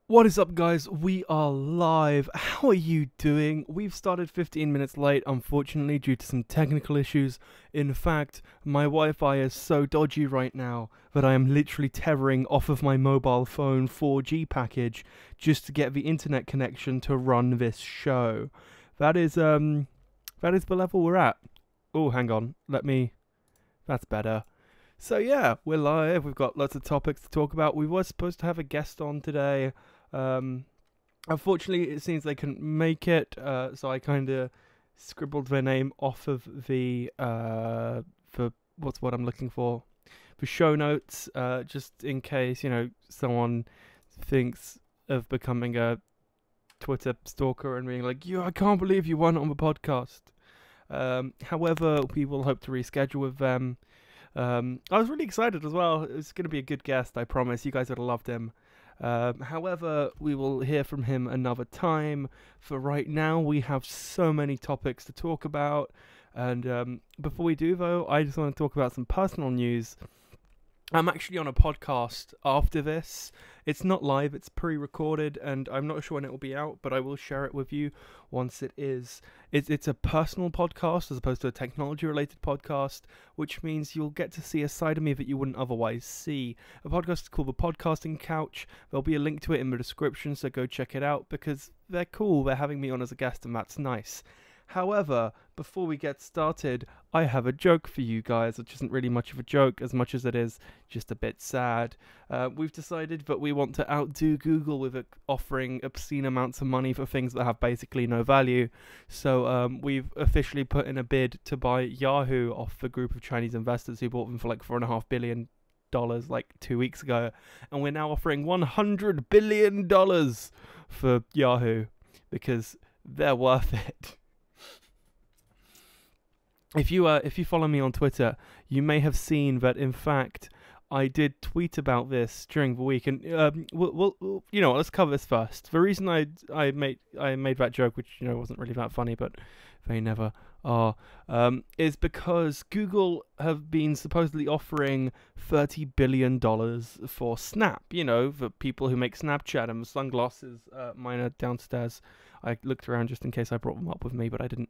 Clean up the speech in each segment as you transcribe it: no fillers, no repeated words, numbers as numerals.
What is up, guys? We are live. How are you doing? We've started 15 minutes late, unfortunately, due to some technical issues. In fact, my Wi-Fi is so dodgy right now that I am literally tethering off of my mobile phone 4G package just to get the internet connection to run this show. That is the level we're at. Oh, hang on. That's better. So yeah, we're live. We've got lots of topics to talk about. We were supposed to have a guest on today. Unfortunately, it seems they couldn't make it, so I kind of scribbled their name off of the for what's what I'm looking for show notes, just in case someone thinks of becoming a Twitter stalker and being like, I can't believe you weren't on the podcast." However, we will hope to reschedule with them. I was really excited as well. It's going to be a good guest, I promise. You guys would have loved him. However, we will hear from him another time. For right now, we have so many topics to talk about. And before we do, though, I just want to talk about some personal news. I'm actually on a podcast after this. It's not live, it's pre-recorded, and I'm not sure when it will be out, but I will share it with you once it is. It's a personal podcast as opposed to a technology-related podcast, which means you'll get to see a side of me that you wouldn't otherwise see. The podcast is called The Podcasting Couch. There'll be a link to it in the description, so go check it out, because they're cool. They're having me on as a guest, and that's nice. However, before we get started, I have a joke for you guys, which isn't really much of a joke as much as it is just a bit sad. We've decided that we want to outdo Google with offering obscene amounts of money for things that have basically no value. So we've officially put in a bid to buy Yahoo off the group of Chinese investors who bought them for like $4.5 billion like 2 weeks ago. And we're now offering $100 billion for Yahoo because they're worth it. If you follow me on Twitter, you may have seen that, in fact, I did tweet about this during the week, and we'll let's cover this first. The reason I made that joke, which wasn't really that funny, but they never are, is because Google have been supposedly offering $30 billion for Snap. The people who make Snapchat and the sunglasses. Mine are downstairs. I looked around just in case I brought them up with me, but I didn't.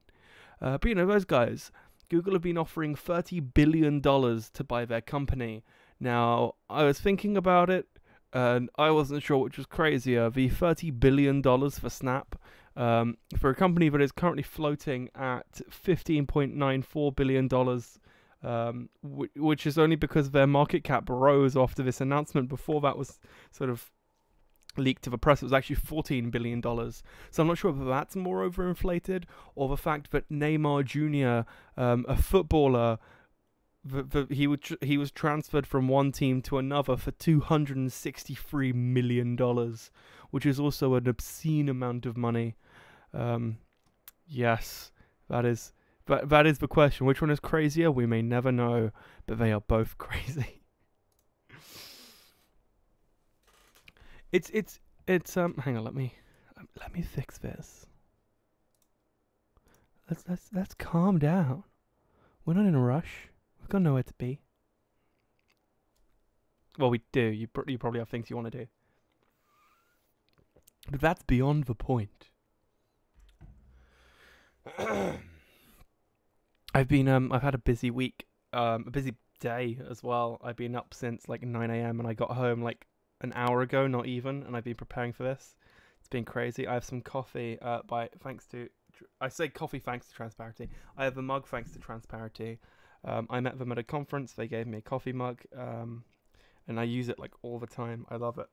But those guys. Google have been offering $30 billion to buy their company. Now, I was thinking about it, and I wasn't sure which was crazier, the $30 billion for Snap, for a company that is currently floating at $15.94 billion, which is only because their market cap rose after this announcement. Before that was sort of leaked to the press, it was actually $14 billion. So I'm not sure if that's more overinflated, or the fact that Neymar Jr., a footballer, he was transferred from one team to another for $263 million, which is also an obscene amount of money. Yes, that is the question. Which one is crazier? We may never know, but they are both crazy. It's hang on, let me fix this. Let's calm down. We're not in a rush. We've got nowhere to be. Well, we do. You probably have things you want to do. But that's beyond the point. I've had a busy week, a busy day as well. I've been up since like 9 a.m. and I got home like an hour ago, not even, and I've been preparing for this. It's been crazy. I have some coffee thanks to Transparency. I have a mug thanks to Transparency. I met them at a conference. They gave me a coffee mug, and I use it like all the time. I love it.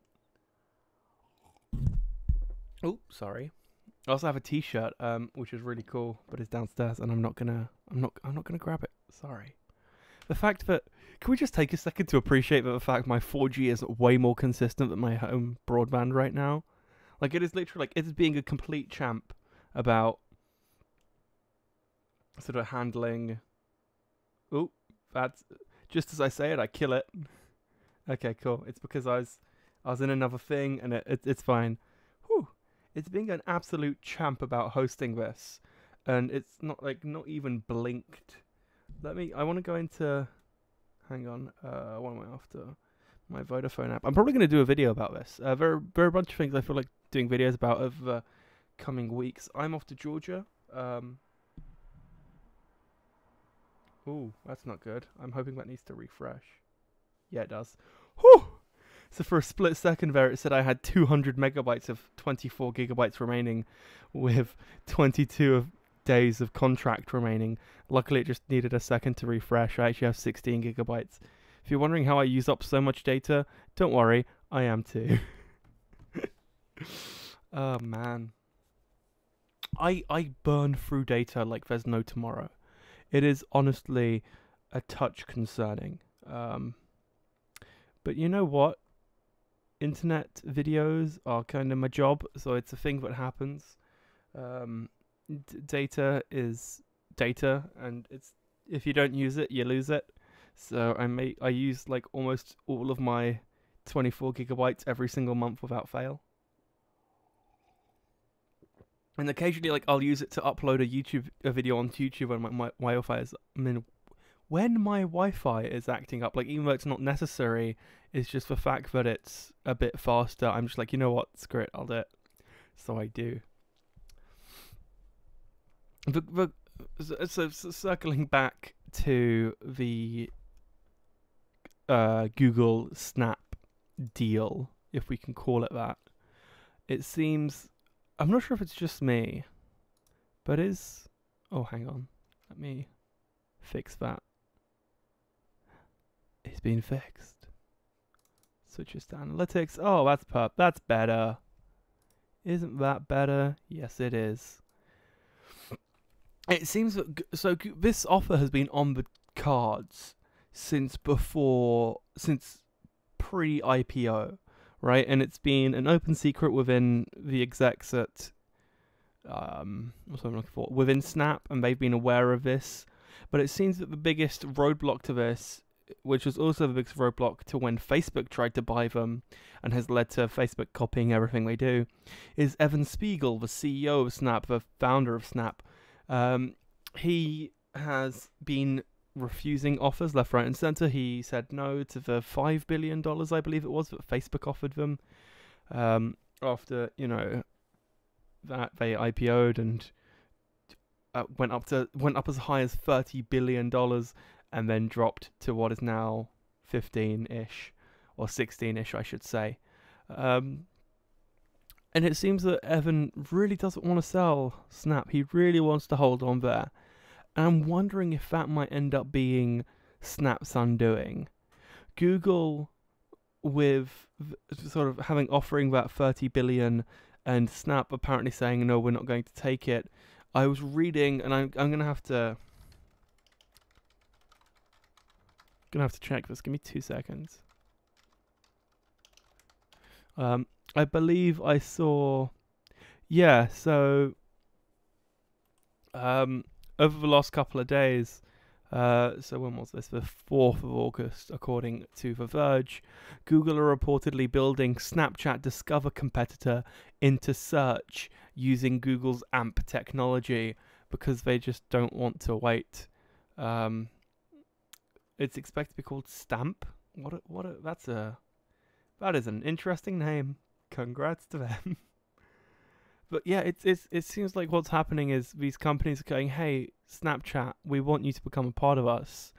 Oh, sorry. I also have a T-shirt, which is really cool, but it's downstairs, and I'm not gonna grab it. Sorry. The fact that, can we just take a second to appreciate that the fact my 4G is way more consistent than my home broadband right now? Like, it is literally, like, it is being a complete champ about sort of handling. Oh, that's, just as I say it, I kill it. Okay, cool. It's because I was in another thing, and it's fine. Whew. It's being an absolute champ about hosting this, and it's not even blinked. I want to go into, hang on, what am I after? My Vodafone app. I'm probably going to do a video about this. There are a bunch of things I feel like doing videos about over the coming weeks. I'm off to Georgia. Ooh, that's not good. I'm hoping that needs to refresh. Yeah, it does. Whew! So for a split second there, it said I had 200 megabytes of 24 gigabytes remaining with 22 days of contract remaining. Luckily, it just needed a second to refresh. I actually have 16 gigabytes. If you're wondering how I use up so much data, don't worry, I am too. Oh, man. I burn through data like there's no tomorrow. It is honestly a touch concerning. But you know what? Internet videos are kind of my job, so it's a thing that happens. Data is data, and it's if you don't use it, you lose it. So I use like almost all of my 24 gigabytes every single month without fail. And occasionally, like I'll use it to upload a video onto YouTube when my Wi-Fi is when my Wi-Fi is acting up. Like even though it's not necessary, it's just the fact that it's a bit faster. I'm just like, you know what, screw it, I'll do it. So I do. So circling back to the Google Snap deal, if we can call it that. It seems, I'm not sure if it's just me, but oh, hang on, let me fix that. It's been fixed. Switches to analytics. Oh, that's better. Isn't that better? Yes, it is. It seems that this offer has been on the cards since pre-IPO, right? And it's been an open secret within the execs at what's what I'm looking for, within Snap, and they've been aware of this. But it seems that the biggest roadblock to this, which was also the biggest roadblock to when Facebook tried to buy them and has led to Facebook copying everything they do, is Evan Spiegel, the CEO of Snap, the founder of Snap. He has been refusing offers left, right, and center. He said no to the $5 billion, I believe it was, that Facebook offered them after, that they IPO'd and went up as high as $30 billion and then dropped to what is now 15-ish or 16-ish, I should say. And it seems that Evan really doesn't want to sell Snap. He really wants to hold on there. And I'm wondering if that might end up being Snap's undoing. Google, with sort of offering that 30 billion and Snap apparently saying, no, we're not going to take it. I was reading, and I'm going to have to check this. Give me 2 seconds. I believe I saw, so over the last couple of days, so when was this? The 4th of August, according to The Verge, Google are reportedly building Snapchat Discover competitor into search using Google's AMP technology because they just don't want to wait. It's expected to be called Stamp. That is an interesting name. Congrats to them. But yeah, it seems like what's happening is these companies are going, hey, Snapchat, we want you to become a part of us.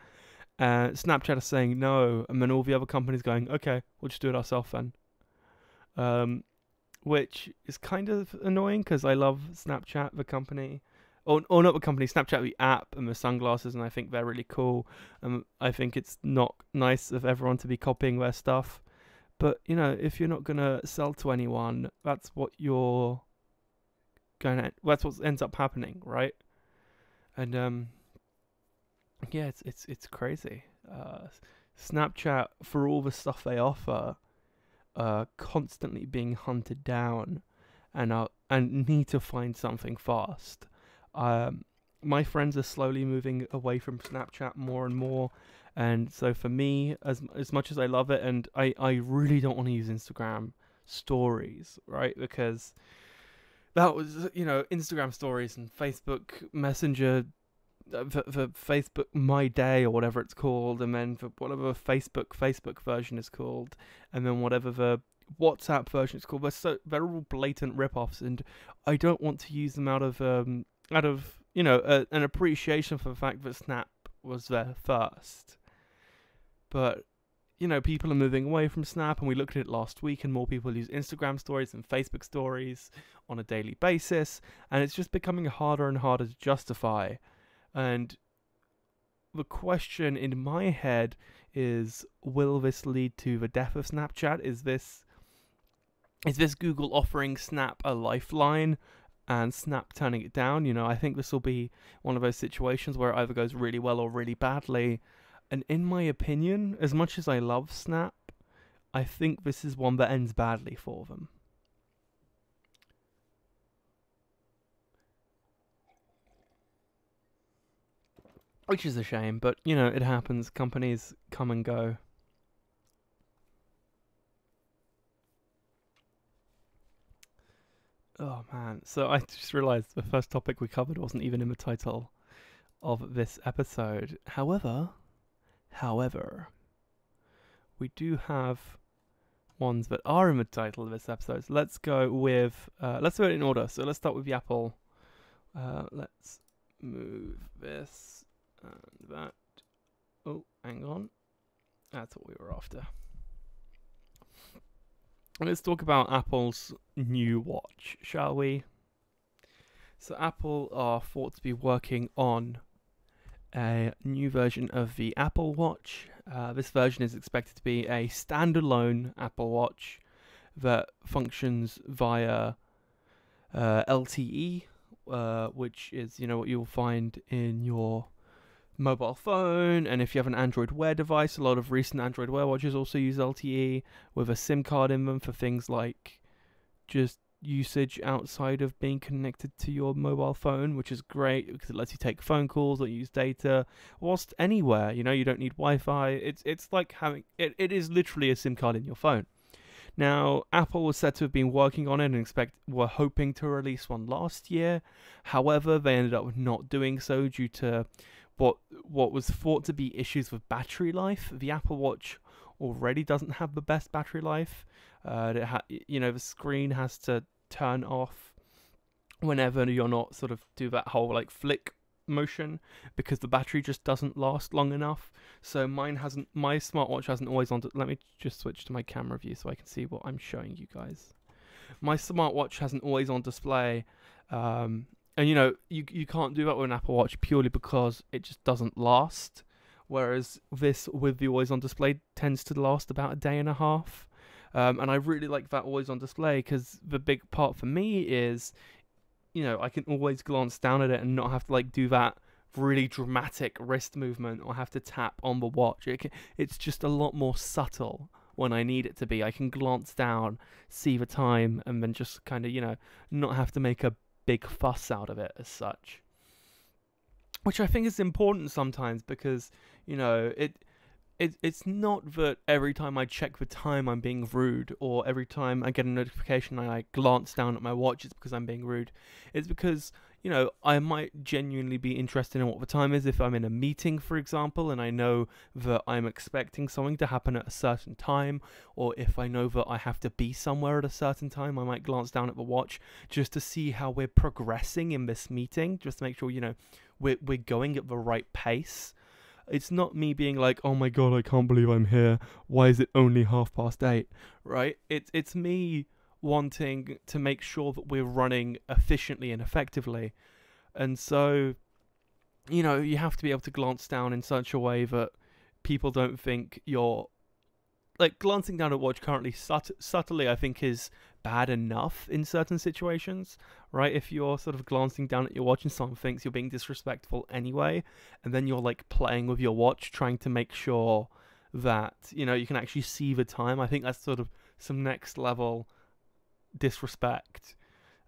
Snapchat is saying no, and then all the other companies going, okay, we'll just do it ourselves then. Which is kind of annoying because I love Snapchat, the company. Or not the company, Snapchat, the app and the sunglasses, and I think they're really cool. I think it's not nice of everyone to be copying their stuff. But, if you're not going to sell to anyone, that's what that's what ends up happening, right? And, yeah, it's crazy. Snapchat, for all the stuff they offer, constantly being hunted down and need to find something fast. My friends are slowly moving away from Snapchat more and more. And so for me, as much as I love it, and I really don't want to use Instagram stories, right? Because that was, Instagram stories and Facebook Messenger for Facebook My Day or whatever it's called, and then for whatever Facebook version is called, and then whatever the WhatsApp version is called. They're all blatant rip-offs, and I don't want to use them out of an appreciation for the fact that Snap was there first. But people are moving away from Snap, and we looked at it last week, and more people use Instagram stories and Facebook stories on a daily basis, and it's just becoming harder and harder to justify. And the question in my head is, will this lead to the death of Snapchat? Is this Google offering Snap a lifeline and Snap turning it down? I think this will be one of those situations where it either goes really well or really badly. And in my opinion, as much as I love Snap, I think this is one that ends badly for them. Which is a shame, but, it happens. Companies come and go. Oh, man. So I just realized the first topic we covered wasn't even in the title of this episode. However, we do have ones that are in the title of this episode. So let's go with, let's do it in order. So let's start with the Apple. Let's move this and that. Oh, hang on. That's what we were after. Let's talk about Apple's new watch, shall we? So Apple are thought to be working on a new version of the Apple Watch. This version is expected to be a standalone Apple Watch that functions via LTE, which is what you'll find in your mobile phone, and if you have an Android Wear device, a lot of recent Android Wear watches also use LTE with a SIM card in them for things like just usage outside of being connected to your mobile phone, which is great because it lets you take phone calls or use data whilst anywhere. You don't need Wi-Fi. It's like having it is literally a SIM card in your phone. Now, Apple was said to have been working on it and were hoping to release one last year. However, they ended up not doing so due to what was thought to be issues with battery life. The Apple Watch already doesn't have the best battery life. The screen has to turn off whenever you're not sort of do that whole like flick motion because the battery just doesn't last long enough. So my smartwatch hasn't always on. Let me just switch to my camera view so I can see what I'm showing you guys. My smartwatch hasn't always on display. And you can't do that with an Apple Watch purely because it just doesn't last. Whereas this with the always on display tends to last about a day and a half. And I really like that always on display because the big part for me is, I can always glance down at it and not have to do that really dramatic wrist movement or have to tap on the watch. It's just a lot more subtle when I need it to be. I can glance down, see the time, and then just kind of, not have to make a big fuss out of it as such, which I think is important sometimes because it's not that every time I check the time I'm being rude, or every time I get a notification and I glance down at my watch it's because I'm being rude. It's because I might genuinely be interested in what the time is if I'm in a meeting, for example, and I know that I'm expecting something to happen at a certain time, or if I know that I have to be somewhere at a certain time, I might glance down at the watch just to see how we're progressing in this meeting, just to make sure, we're going at the right pace. It's not me being like, oh my god, I can't believe I'm here. Why is it only 8:30? Right? It's me wanting to make sure that we're running efficiently and effectively. And so, you have to be able to glance down in such a way that people don't think you're glancing down at watch currently subtly, I think, is bad enough in certain situations, right? If you're sort of glancing down at your watch and someone thinks you're being disrespectful anyway, and then you're playing with your watch trying to make sure that you can actually see the time, I think that's sort of some next level disrespect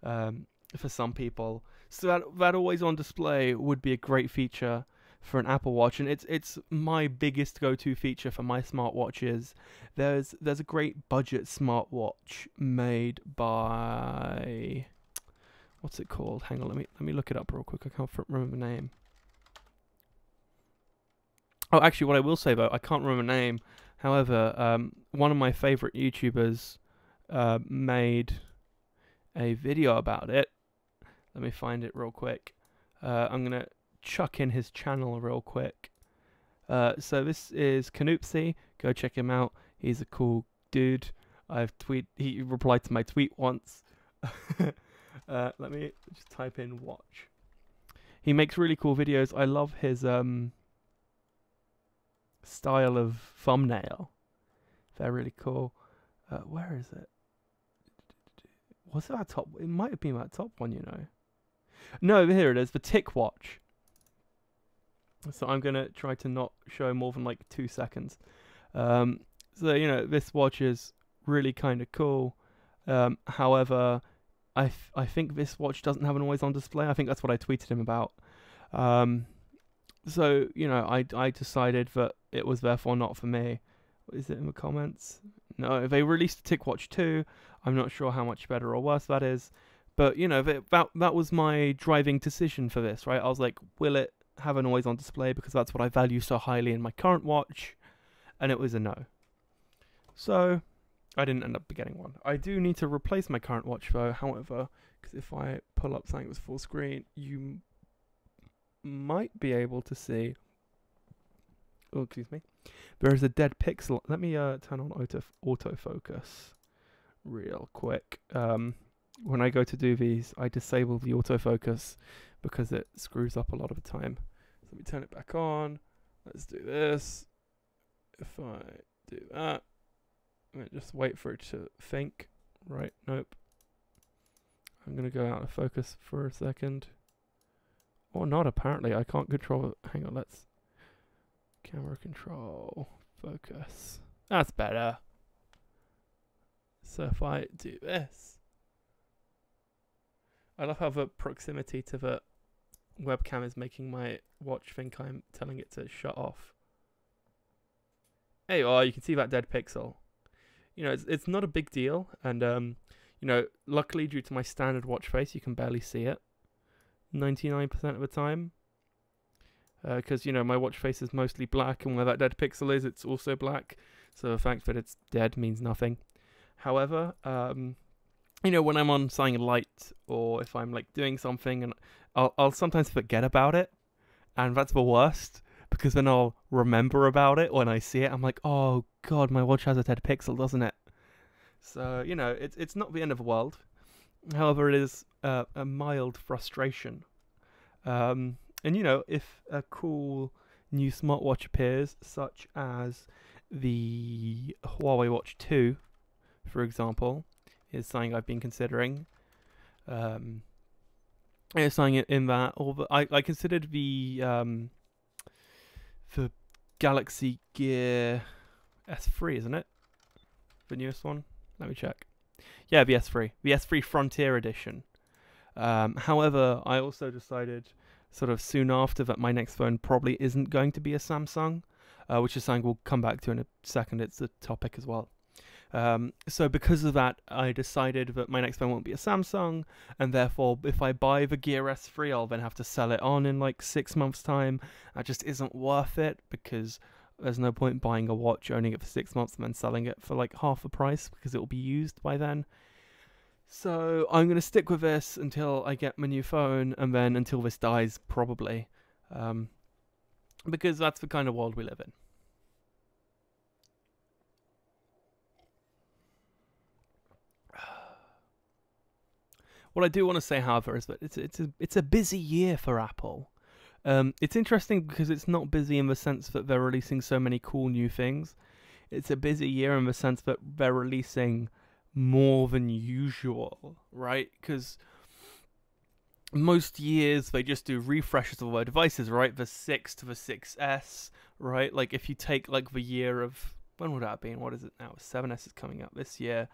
for some people. So that always on display would be a great feature for an Apple Watch, and it's my biggest go-to feature for my smartwatches. There's a great budget smartwatch made by, what's it called? Hang on, let me look it up real quick. I can't remember the name. Oh, actually, what I will say though, I can't remember the name. However, one of my favorite YouTubers made a video about it. Let me find it real quick. I'm gonna chuck in his channel real quick. So this is Canoopsy. Go check him out. He's a cool dude. He replied to my tweet once. Let me just type in watch. He makes really cool videos. I love his style of thumbnail. They're really cool. Where is it? Was it our top? It might have been our top one, you know. No, here it is. The tick watch. So I'm gonna try to not show more than like 2 seconds. So you know, this watch is really kind of cool. However, I think this watch doesn't have an always on display. I think that's what I tweeted him about. So you know, I decided that it was therefore not for me. Is it in the comments? No, they released a TicWatch 2. I'm not sure how much better or worse that is. But, you know, that was my driving decision for this, right? I was like, will it have an always on display? Because that's what I value so highly in my current watch. And it was a no. So, I didn't end up getting one. I do need to replace my current watch, though, however, because if I pull up something with full screen, you might be able to see... Oh, excuse me. There is a dead pixel. Let me turn on autofocus real quick. When I go to do these, I disable the autofocus because it screws up a lot of the time. So let me turn it back on. Let's do this. If I do that, just wait for it to think. Right, nope. I'm going to go out of focus for a second. Or not, apparently. I can't control it. Hang on, let's... Camera control, focus. That's better. So if I do this, I love how the proximity to the webcam is making my watch think I'm telling it to shut off. Hey, oh, you can see that dead pixel. You know, it's not a big deal, and you know, luckily due to my standard watch face, you can barely see it 99% of the time. Because, you know, my watch face is mostly black, and where that dead pixel is, it's also black. So the fact that it's dead means nothing. However, you know, when I'm on something light, or if I'm, like, doing something, and I'll sometimes forget about it. And that's the worst, because then I'll remember about it when I see it. I'm like, oh, God, my watch has a dead pixel, doesn't it? So, you know, it's not the end of the world. However, it is a mild frustration. And, you know, if a cool new smartwatch appears, such as the Huawei Watch 2, for example, is something I've been considering. It's something in that. Or I considered the Galaxy Gear S3, isn't it? The newest one? Let me check. Yeah, the S3. The S3 Frontier Edition. However, I also decided... sort of soon after that my next phone probably isn't going to be a Samsung, which is something we'll come back to in a second. It's a topic as well. So because of that, I decided that my next phone won't be a Samsung, and therefore if I buy the Gear S3, I'll then have to sell it on in like 6 months' time. That just isn't worth it, because there's no point buying a watch, owning it for 6 months, and then selling it for like half the price, because it will be used by then. So I'm going to stick with this until I get my new phone, and then until this dies, probably. Because that's the kind of world we live in. What I do want to say, however, is that it's a busy year for Apple. It's interesting because it's not busy in the sense that they're releasing so many cool new things. It's a busy year in the sense that they're releasing more than usual, right? Because most years they just do refreshes of their devices, right? The 6 to the 6S, right? Like if you take like the year of, when would that have been? What is it now? 7S is coming up this year.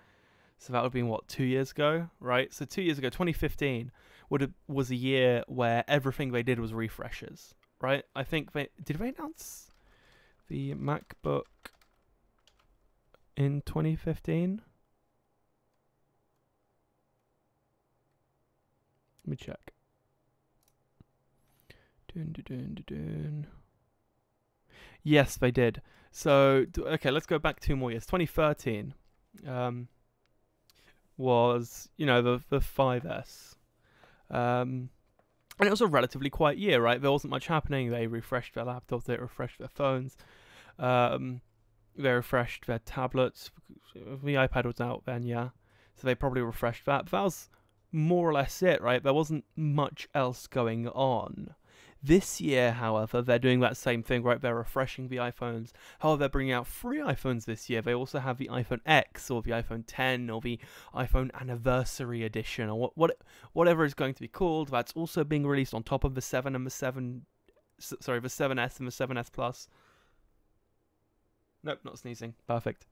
So that would have been, what, 2 years ago, right? So 2 years ago, 2015, was a year where everything they did was refreshes, right? I think did they announce the MacBook in 2015? Let me check. Yes, they did. So okay, let's go back 2 more years. 2013 was the 5S. And it was a relatively quiet year, right? There wasn't much happening. They refreshed their laptops, they refreshed their phones, they refreshed their tablets. The iPad was out then, yeah. So they probably refreshed that. But that was more or less it, right? There wasn't much else going on. This year, however, they're doing that same thing, right? They're refreshing the iPhones. However, they're bringing out 3 iPhones this year. They also have the iPhone X or the iPhone 10 or the iPhone Anniversary Edition or whatever it's going to be called. That's also being released on top of the 7 and the 7S and the 7S Plus. Nope, not sneezing. Perfect.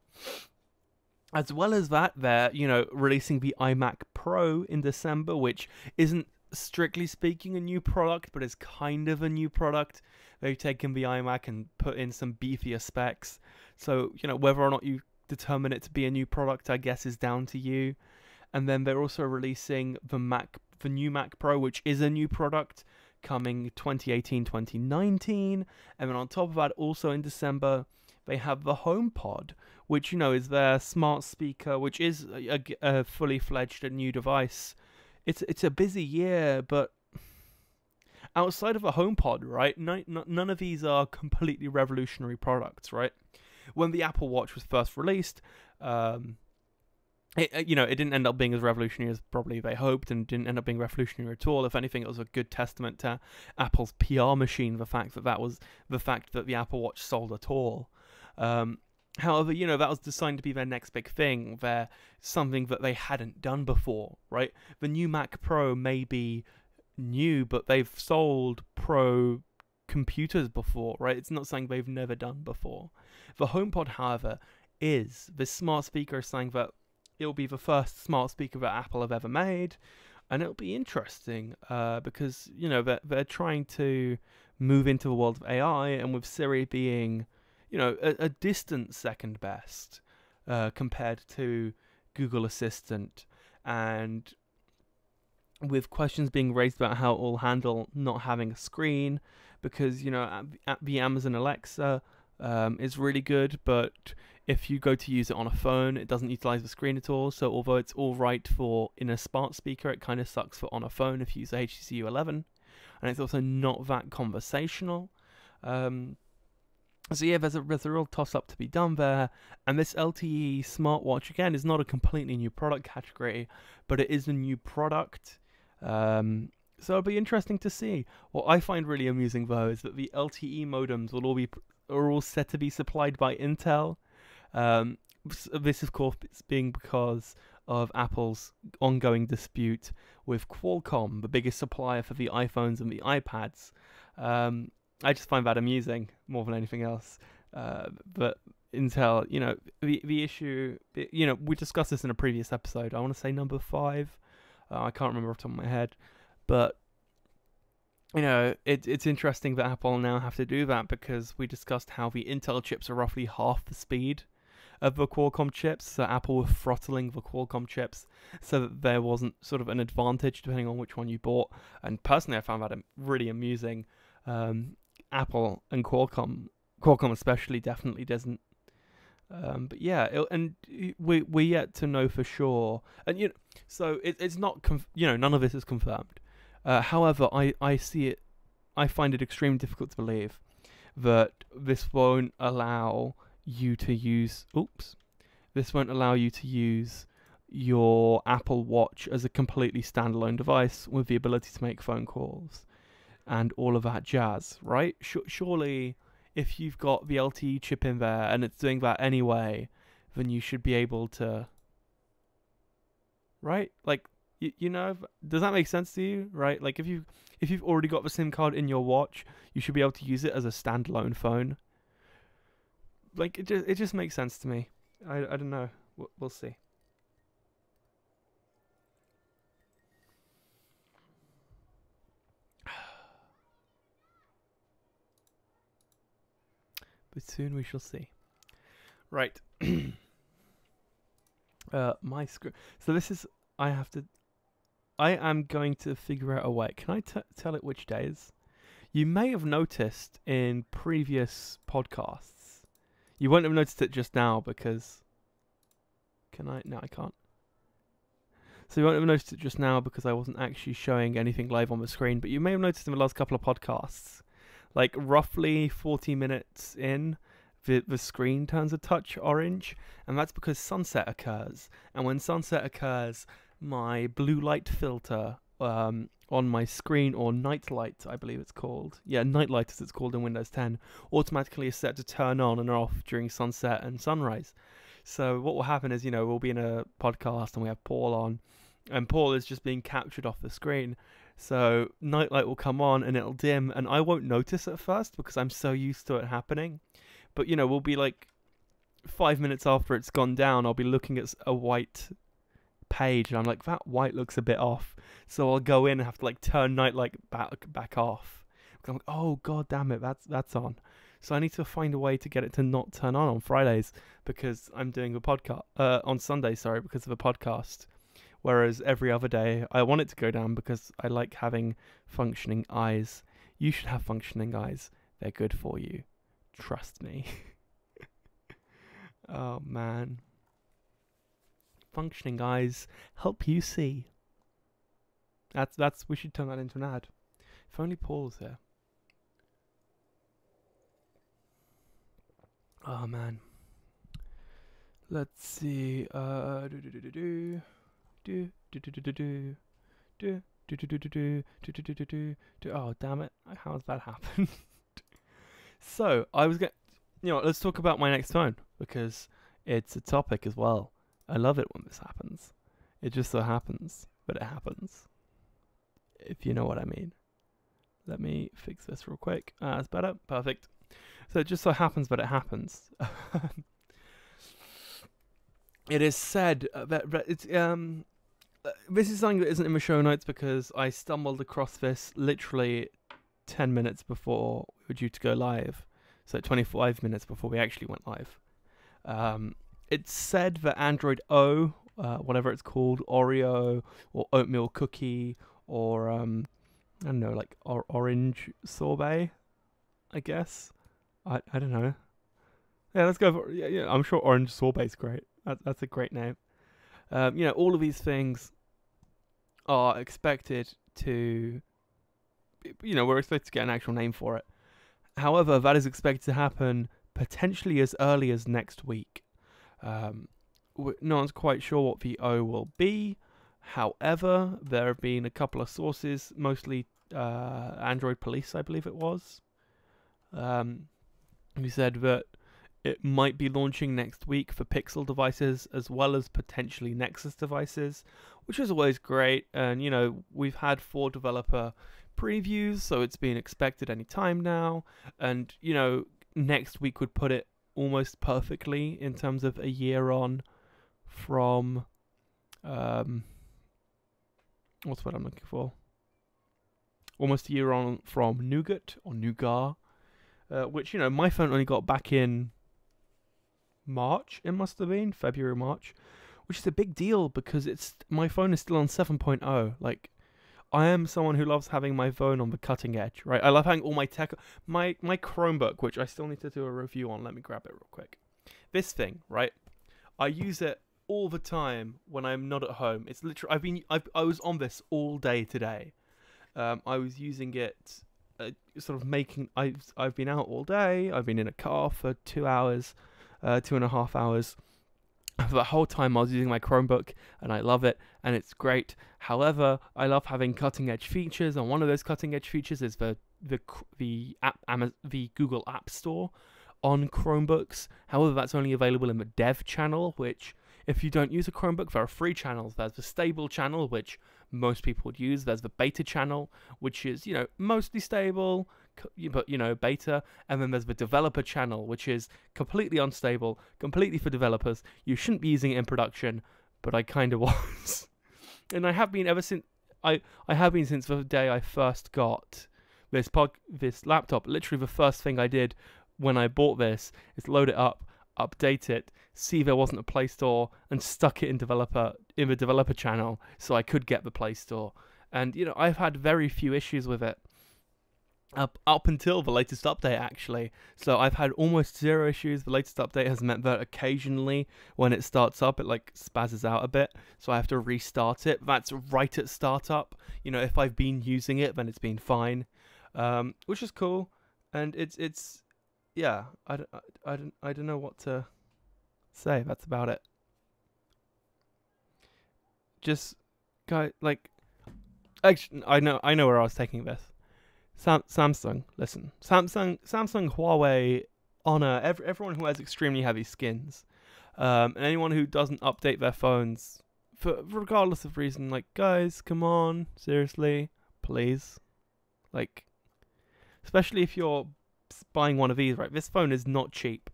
As well as that, they're releasing the iMac Pro in December, which isn't strictly speaking a new product, but is kind of a new product. They've taken the iMac and put in some beefier specs. So, whether or not you determine it to be a new product, I guess, is down to you. And then they're also releasing the new Mac Pro, which is a new product, coming 2018-2019. And then on top of that, also in December, they have the HomePod, which, is their smart speaker, which is a fully fledged new device. It's a busy year, but outside of a HomePod, right, none of these are completely revolutionary products, right? When the Apple Watch was first released, it didn't end up being as revolutionary as probably they hoped, and didn't end up being revolutionary at all. If anything, it was a good testament to Apple's PR machine, the fact that the Apple Watch sold at all. However, that was designed to be their next big thing. They're something that they hadn't done before, right? The new Mac Pro may be new, but they've sold Pro computers before, right? It's not something they've never done before. The HomePod, however, is the smart speaker, saying that it'll be the first smart speaker that Apple have ever made, and it'll be interesting because they're trying to move into the world of AI, and with Siri being a distant second best compared to Google Assistant, and with questions being raised about how it will handle not having a screen, because the Amazon Alexa is really good, but if you go to use it on a phone, it doesn't utilize the screen at all. So although it's all right for in a smart speaker, it kind of sucks for on a phone if you use a HTC U11, and it's also not that conversational. So yeah, there's a real toss-up to be done there, and this LTE smartwatch, again, is not a completely new product category, but it is a new product, so it'll be interesting to see. What I find really amusing, though, is that the LTE modems are all set to be supplied by Intel. This, of course, being because of Apple's ongoing dispute with Qualcomm, the biggest supplier for the iPhones and the iPads. I just find that amusing more than anything else. But Intel, the issue, we discussed this in a previous episode. I want to say number 5. I can't remember off the top of my head. But, it's interesting that Apple now have to do that, because we discussed how the Intel chips are roughly half the speed of the Qualcomm chips. So Apple were throttling the Qualcomm chips so that there wasn't sort of an advantage depending on which one you bought. And personally, I found that really amusing. Apple and Qualcomm especially definitely doesn't. But yeah, we're yet to know for sure, and so it's not none of this is confirmed. However, I see it. I find it extremely difficult to believe that this won't allow you to use. This won't allow you to use your Apple Watch as a completely standalone device with the ability to make phone calls and all of that jazz, right? Surely, if you've got the LTE chip in there and it's doing that anyway, then you should be able to, right? Like, does that make sense to you, right? Like, if you've already got the SIM card in your watch, you should be able to use it as a standalone phone. Like, it just makes sense to me. I don't know. We'll see. But soon we shall see. Right. My script. So this is. I am going to figure out a way. Can I tell it which days? You may have noticed in previous podcasts. You won't have noticed it just now because... Can I? No, I can't. So you won't have noticed it just now because I wasn't actually showing anything live on the screen, but you may have noticed in the last couple of podcasts, like roughly 40 minutes in, the screen turns a touch orange, and that's because sunset occurs. And when sunset occurs, my blue light filter on my screen, or night light, I believe it's called. Yeah, night light as it's called in Windows 10, automatically is set to turn on and off during sunset and sunrise. So what will happen is, we'll be in a podcast and we have Paul on, and Paul is just being captured off the screen. So nightlight will come on and it'll dim, and I won't notice at first because I'm so used to it happening. But, we'll be like 5 minutes after it's gone down, I'll be looking at a white page and I'm like, that white looks a bit off. So I'll go in and have to like turn nightlight back off. I'm like, oh god damn it, that's on. So I need to find a way to get it to not turn on Fridays because I'm doing the podcast on Sunday, sorry, because of the podcast. Whereas every other day I want it to go down because I like having functioning eyes. You should have functioning eyes. They're good for you. Trust me. Oh man. Functioning eyes help you see. That's we should turn that into an ad. If only Paul was here. Oh man. Let's see. Oh damn it! How's that happened? So I was let's talk about my next phone because it's a topic as well. I love it when this happens. It just so happens, but it happens. If you know what I mean. Let me fix this real quick. That's better. Perfect. So it just so happens, but it happens. It is said that it's this is something that isn't in the show notes because I stumbled across this literally 10 minutes before we were due to go live. So 25 minutes before we actually went live. It's said that Android O, whatever it's called, Oreo or oatmeal cookie or I don't know, like orange sorbet, I guess. I don't know. Yeah, let's go for yeah. I'm sure orange sorbet's great. That's a great name. All of these things are expected to. We're expected to get an actual name for it. However, that is expected to happen potentially as early as next week. No one's quite sure what the O will be. However, there have been a couple of sources, mostly Android Police, I believe it was, who said that it might be launching next week for Pixel devices as well as potentially Nexus devices, which is always great. And, we've had 4 developer previews, so it's being expected any time now. And, next week would put it almost perfectly in terms of a year on from... what's what I'm looking for? Almost a year on from Nougat or Nougat, which, my phone only got back in March, it must have been February, March, which is a big deal because my phone is still on 7.0. Like, I am someone who loves having my phone on the cutting edge, right? I love having all my tech, my Chromebook, which I still need to do a review on. Let me grab it real quick. This thing, right? I use it all the time when I'm not at home. It's literally I was on this all day today. I was using it, sort of making. I've been out all day. I've been in a car for 2 hours. 2.5 hours. For the whole time I was using my Chromebook, and I love it, and it's great. However, I love having cutting edge features, and one of those cutting edge features is the Google App Store on Chromebooks. However, that's only available in the dev channel, which, if you don't use a Chromebook, there are 3 channels. There's the stable channel, which most people would use. There's the beta channel, which is, mostly stable, but, beta. And then there's the developer channel, which is completely unstable, completely for developers. You shouldn't be using it in production, but I kind of was. And I have been ever since, I have been since the day I first got this laptop. Literally the first thing I did when I bought this is load it up, update it, see there wasn't a Play Store, and stuck it in the developer channel so I could get the Play Store. And I've had very few issues with it. up until the latest update, actually. So I've had almost zero issues. The latest update has meant that occasionally when it starts up, it like spazzes out a bit, so I have to restart it. That's right at startup. You know, if I've been using it, then it's been fine, which is cool. And it's yeah, I don't know what to say. That's about it. Just guy like actually, I know where I was taking this. Samsung, listen, Samsung, Huawei, Honor, everyone who has extremely heavy skins, and anyone who doesn't update their phones, for regardless of reason, like guys, come on, seriously, please, like, especially if you're buying one of these, right? This phone is not cheap,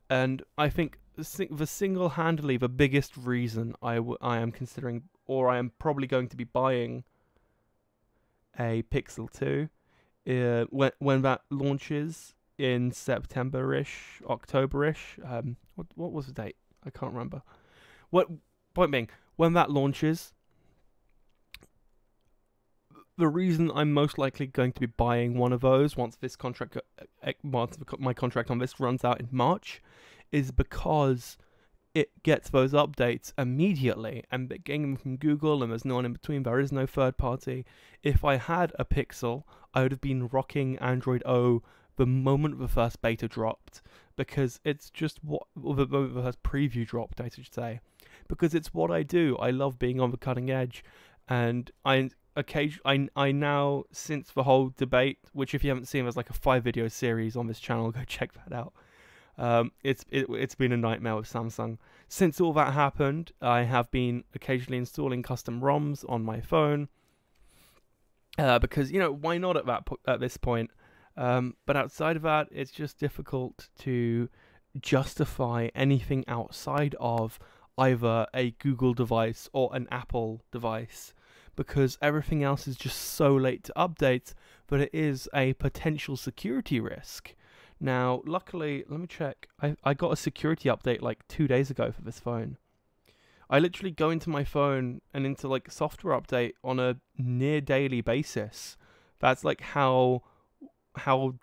and I think the single-handedly the biggest reason I am considering, or I am probably going to be buying a Pixel 2 when that launches in September-ish, October-ish. What was the date? I can't remember. What point being, when that launches, the reason I'm most likely going to be buying one of those once my contract on this runs out in March, is because it gets those updates immediately, and getting them from Google, and there's no one in between. There is no third party. If I had a Pixel, I would have been rocking Android O the moment the first beta dropped, because it's just the moment the first preview dropped, I should say, because it's what I do. I love being on the cutting edge, and I now, since the whole debate, which if you haven't seen, there's like a 5-video series on this channel, go check that out. It's been a nightmare with Samsung. Since all that happened, I have been occasionally installing custom ROMs on my phone, because, you know, why not at this point? But outside of that, it's just difficult to justify anything outside of either a Google device or an Apple device, because everything else is just so late to update that it is a potential security risk. Now, luckily, let me check. I got a security update like 2 days ago for this phone. I literally go into my phone and into like software update on a near daily basis. That's like how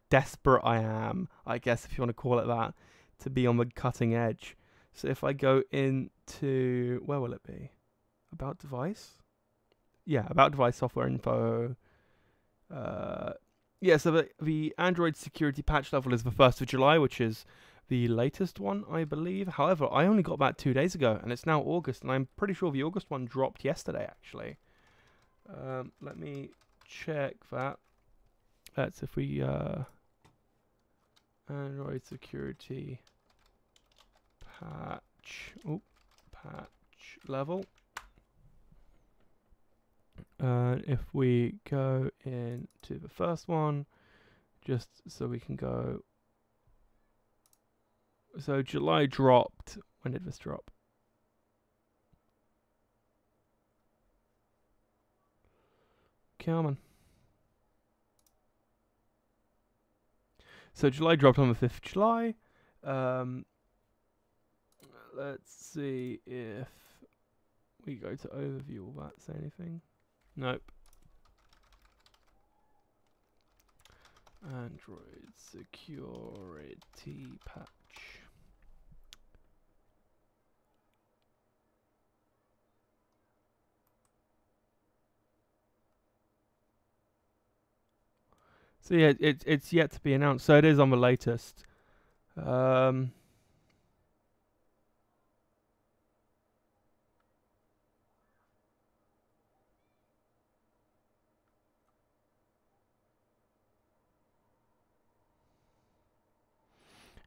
desperate I am, I guess, if you want to call it that, to be on the cutting edge. So if I go into, where will it be? About device? Yeah, about device software info. Yeah, so the Android security patch level is the 1st of July, which is the latest one, I believe. However, I only got that 2 days ago, and it's now August, and I'm pretty sure the August one dropped yesterday, actually. Let me check that. That's if we, Android security patch, patch level. If we go into the first one, just so we can go. So July dropped. When did this drop? Come on. So July dropped on the 5th of July. Let's see if we go to overview. Will that say anything? Nope. Android security patch. So yeah, it's yet to be announced. So it is on the latest.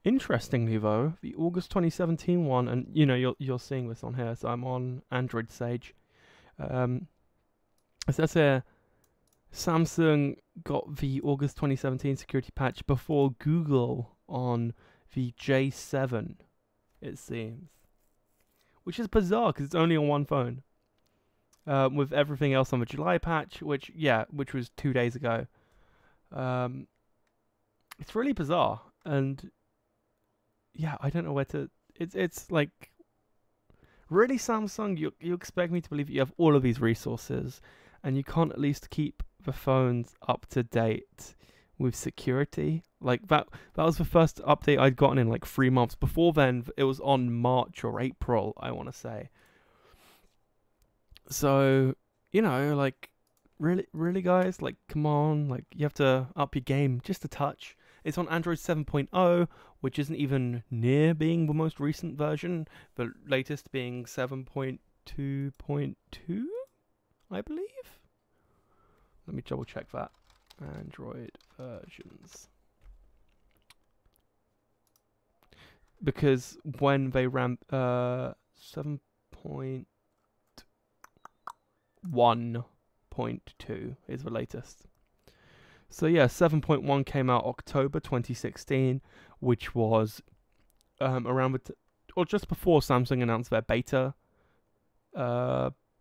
Interestingly, though, the August 2017 one, and you know you're seeing this on here, so I'm on Android Sage. It says here, Samsung got the August 2017 security patch before Google on the J7, it seems, which is bizarre because it's only on one phone. With everything else on the July patch, which was 2 days ago. It's really bizarre, and yeah, I don't know where to. It's like, really, Samsung, you expect me to believe that you have all of these resources, and you can't at least keep the phones up to date with security. Like that was the first update I'd gotten in like 3 months. Before then, it was on March or April, I want to say. So, like, really, guys, like, come on, like, you have to up your game just a touch. It's on Android 7.0, which isn't even near being the most recent version. The latest being 7.2.2, I believe. Let me double check that. Android versions. Because when they ran 7.1.2 is the latest. So yeah, 7.1 came out October 2016, which was around or just before Samsung announced their beta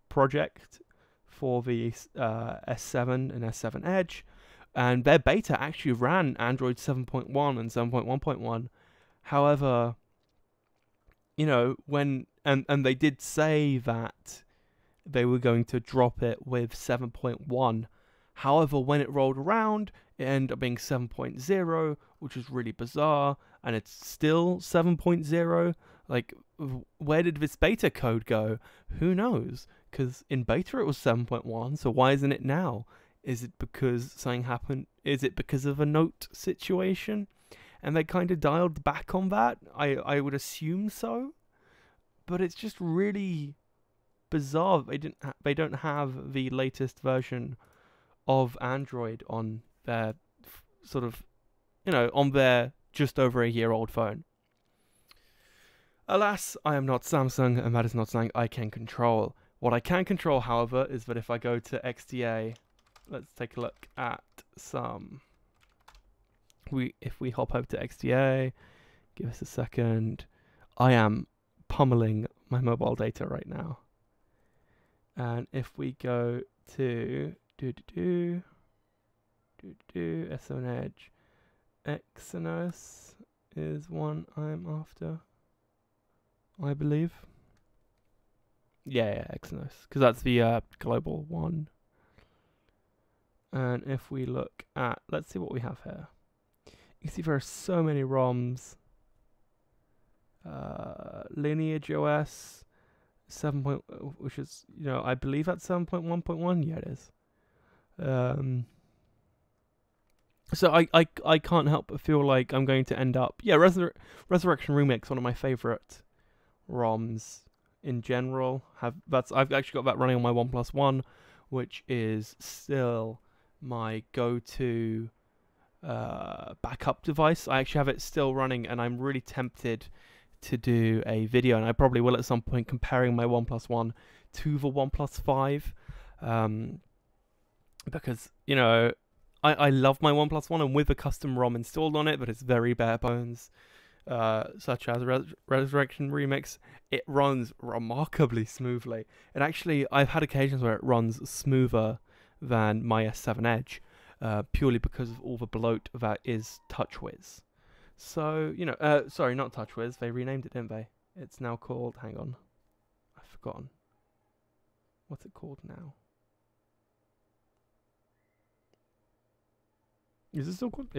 project for the S7 and S7 Edge, and their beta actually ran Android 7.1 and 7.1.1. However, when and they did say that they were going to drop it with 7.1. However, when it rolled around, it ended up being 7.0, which is really bizarre, and it's still 7.0. Like, where did this beta code go? Who knows? Because in beta it was 7.1, so why isn't it now? Is it because something happened? Is it because of a note situation? And they kind of dialed back on that? I would assume so. But it's just really bizarre. They don't have the latest version of Android on their sort of, on their just over a year old phone. Alas, I am not Samsung, and that is not something I can control. What I can control, however, is that if I go to XDA, let's take a look at some. If we hop over to XDA, give us a second. I am pummeling my mobile data right now. And if we go to S7 Edge, Exynos is one I'm after, I believe. Yeah, Exynos, because that's the global one. And if we look at, let's see what we have here. You can see there are so many ROMs. Lineage OS 7. Which is, I believe that's 7.1.1. Yeah, it is. So I can't help but feel like I'm going to end up. Yeah, Resurrection Remix, one of my favorite ROMs in general. I've actually got that running on my OnePlus One, which is still my go-to backup device. I actually have it still running, and I'm really tempted to do a video, and I probably will at some point, comparing my OnePlus One to the OnePlus 5, because I love my OnePlus One, and with a custom ROM installed on it, but it's very bare bones, such as Resurrection Remix, it runs remarkably smoothly. And actually, I've had occasions where it runs smoother than my S7 Edge, purely because of all the bloat that is TouchWiz. So, sorry, not TouchWiz. They renamed it, didn't they? It's now called, hang on, I've forgotten. What's it called now? Is it still called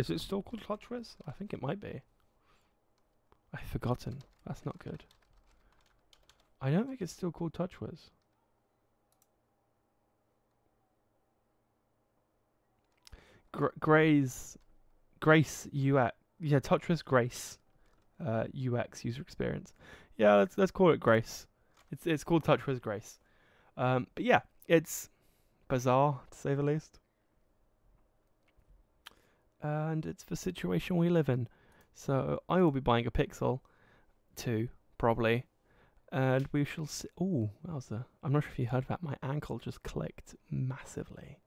TouchWiz? I think it might be. I've forgotten. That's not good. I don't think it's still called TouchWiz. Grace UX. Yeah, TouchWiz Grace UX, user experience. Yeah, let's call it Grace. It's called TouchWiz Grace. But yeah, it's bizarre to say the least. And it's the situation we live in. So I will be buying a Pixel 2 probably, and we shall see. Oh, wowza! I'm not sure if you heard that. My ankle just clicked massively.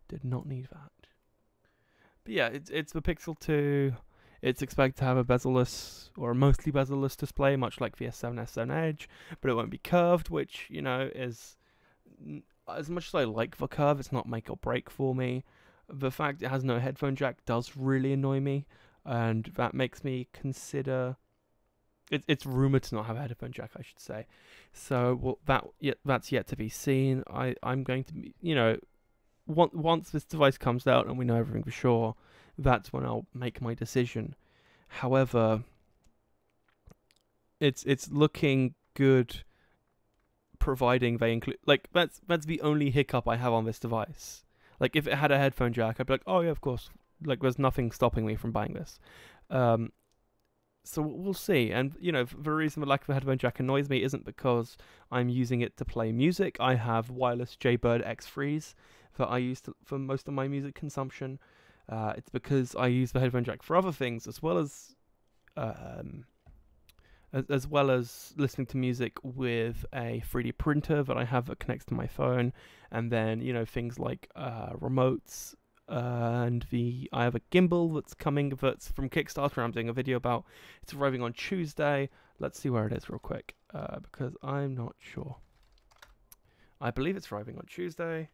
Did not need that. But yeah, it's the Pixel 2. It's expected to have a bezel-less or a mostly bezel-less display, much like the S7, S7 Edge, but it won't be curved, which, is, as much as I like the curve, it's not make or break for me. The fact it has no headphone jack does really annoy me, and that makes me consider. It's rumored to not have a headphone jack, I should say. So, well, that's yet to be seen. I'm going to be, once this device comes out and we know everything for sure, that's when I'll make my decision. However, it's looking good, providing they include, like, that's the only hiccup I have on this device. Like, if it had a headphone jack, I'd be like, oh yeah, of course. Like, there's nothing stopping me from buying this. So we'll see. And, you know, the reason the lack of a headphone jack annoys me isn't because I'm using it to play music. I have wireless Jaybird X3s that I use for most of my music consumption. It's because I use the headphone jack for other things, as well as listening to music with a 3D printer that I have that connects to my phone, and then, you know, things like remotes, and I have a gimbal that's coming, that's from Kickstarter. I'm doing a video about. It's arriving on Tuesday. Let's see where it is real quick, because I'm not sure. I believe it's arriving on Tuesday.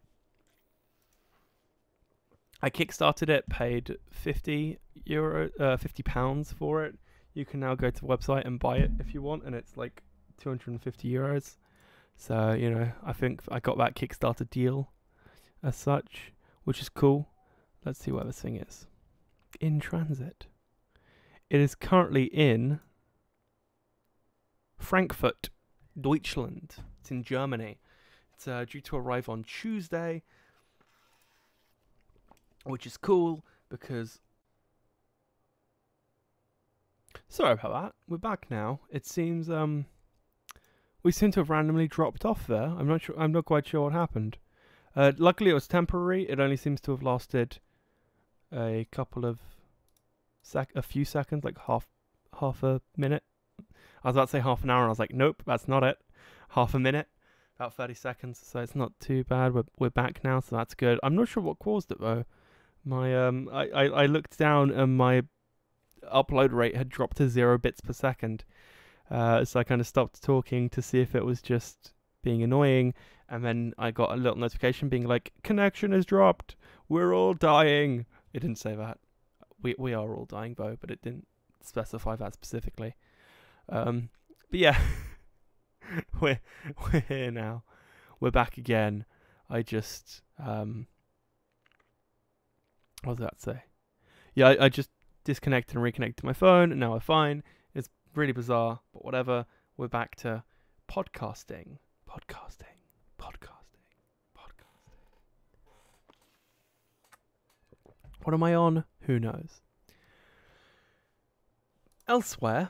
I kickstarted it, paid £50 for it. You can now go to the website and buy it if you want, and it's like €250. So, you know, I think I got that Kickstarter deal as such, which is cool. Let's see where this thing is. In transit. It is currently in Frankfurt, Deutschland. It's in Germany. It's due to arrive on Tuesday, which is cool because... Sorry about that. We're back now. It seems we seem to have randomly dropped off there. I'm not quite sure what happened. Luckily, it was temporary. It only seems to have lasted a few seconds, like half a minute. I was about to say half an hour, and I was like, nope, that's not it. Half a minute, about 30 seconds. So it's not too bad. We're back now, so that's good. I'm not sure what caused it though. My I looked down and my upload rate had dropped to 0 bits per second. So I kind of stopped talking to see if it was just being annoying, and then I got a little notification being like, connection is dropped, we're all dying. It didn't say that. We are all dying though, but it didn't specify that specifically. But yeah, we're here now. We're back again. I just what was that say? Yeah, I just disconnected and reconnected my phone, and now we're fine. It's really bizarre, but whatever. We're back to podcasting. What am I on? Who knows? Elsewhere.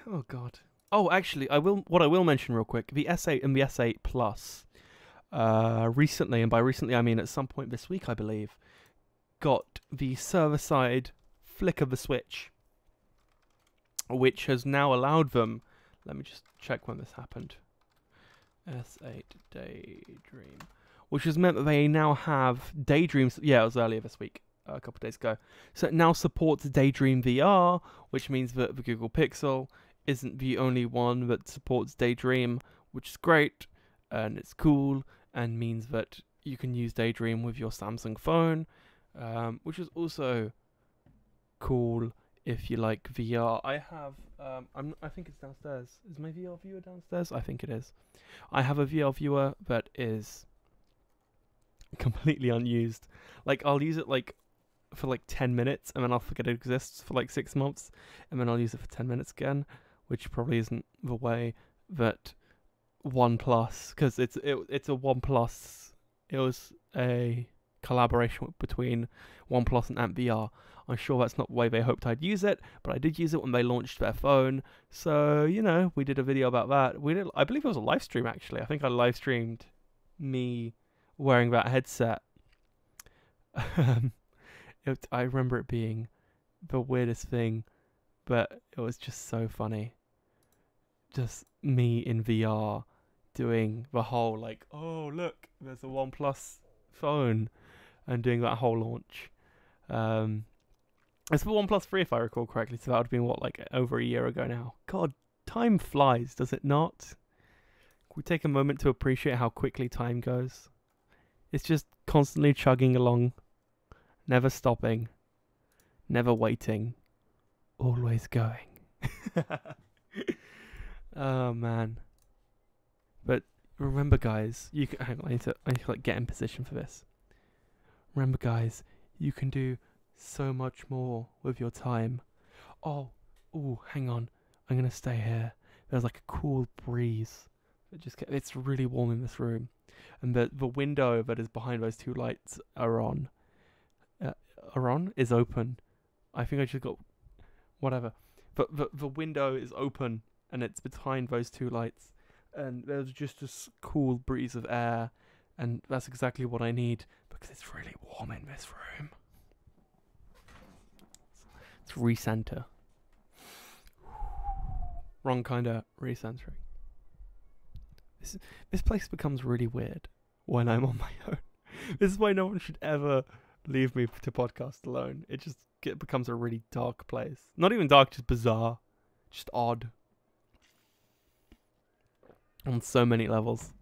Oh god. Oh, actually, what I will mention real quick, the S8 and the S8 Plus, recently, and by recently I mean at some point this week, I believe, got the server-side flick of the switch, which has now allowed them. Let me just check when this happened. S8 Daydream, which has meant that they now have Daydreams. Yeah, it was earlier this week, a couple of days ago. So it now supports Daydream VR, which means that the Google Pixel isn't the only one that supports Daydream, which is great, and it's cool, and means that you can use Daydream with your Samsung phone, which is also cool if you like VR. I have, I think it's downstairs. Is my VR viewer downstairs? I think it is. I have a VR viewer that is completely unused. Like, I'll use it like for like 10 minutes, and then I'll forget it exists for like 6 months, and then I'll use it for 10 minutes again, which probably isn't the way that OnePlus, because it's a OnePlus. It was a collaboration between OnePlus and Amp VR. I'm sure that's not the way they hoped I'd use it, but I did use it when they launched their phone. So, you know, we did a video about that. I believe it was a live stream, actually. I think I live streamed me wearing that headset. I remember it being the weirdest thing, but it was just so funny. Just me in VR doing the whole, like, oh, look, there's a OnePlus phone, and doing that whole launch. It's the OnePlus 3, if I recall correctly, so that would have been, what, like, over a year ago now. God, time flies, does it not? Can we take a moment to appreciate how quickly time goes? It's just constantly chugging along, never stopping, never waiting, always going. Oh, man. But remember, guys, you can... Hang on, I need to like, get in position for this. remember, guys, you can do so much more with your time. Oh, hang on. I'm gonna stay here. There's like a cool breeze. It's really warm in this room, and the window that is behind those two lights is open. I think I just got whatever. But the window is open, and it's behind those two lights, and there's just this cool breeze of air, and that's exactly what I need because it's really warm in this room. It's recenter. Wrong kind of recentering. This place becomes really weird when I'm on my own. This is why no one should ever leave me to podcast alone. It becomes a really dark place. Not even dark, just bizarre. Just odd. On so many levels.